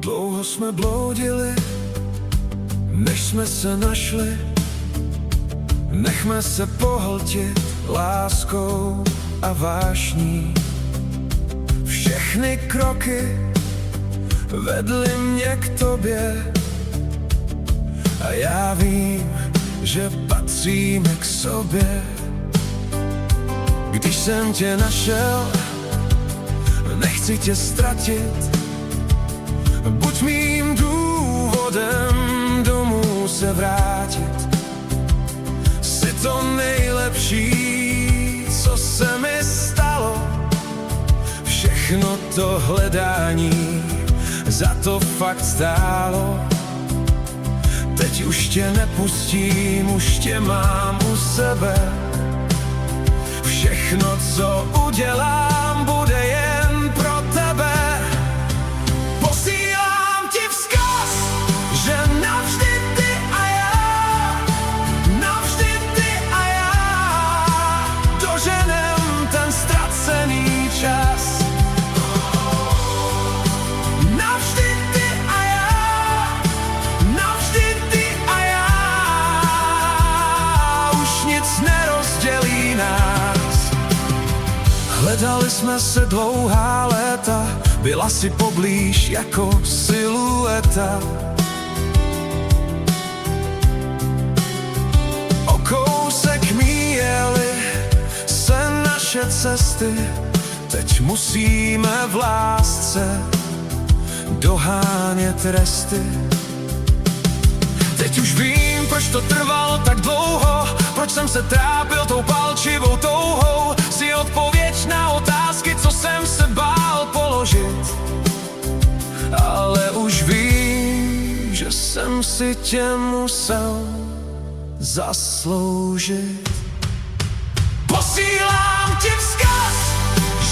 Dlouho jsme bloudili, než jsme se našli. Nechme se pohltit láskou a vášní. Všechny kroky vedly mě k tobě a já vím, že patříme k sobě. Když jsem tě našel, nechci tě ztratit. Buď mým důvodem domů se vrátit. Jsi to nejlepší, co se mi stalo. Všechno to hledání za to fakt stálo. Teď už tě nepustím, už tě mám u sebe. Všechno, co udělám, bude jen pro tebe. Posílám ti vzkaz, že navždy ty a já, navždy ty a já doženem ten ztracený čas. Navždy ty a já, navždy ty a já, už nic nerozdělí nás. Hledali jsme se dlouhá léta, byla si poblíž jako silueta. O kousek míjely se naše cesty, teď musíme v lásce dohánět resty. Teď už vím, proč to trvalo tak dlouho, proč jsem se trápil tou palčivou touhou. Si odpověď na otázky, co jsem se bál položit. Ale už vím, že jsem si tě musel zasloužit. Posílám ti vzkaz,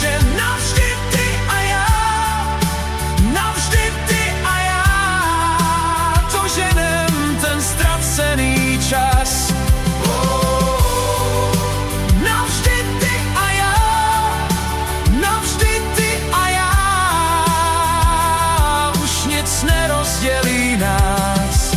že navždy ty a já, navždy ty a já doženem ten ztracený čas. Navždy ty a já, navždy ty a já, už nic nerozdělí nás.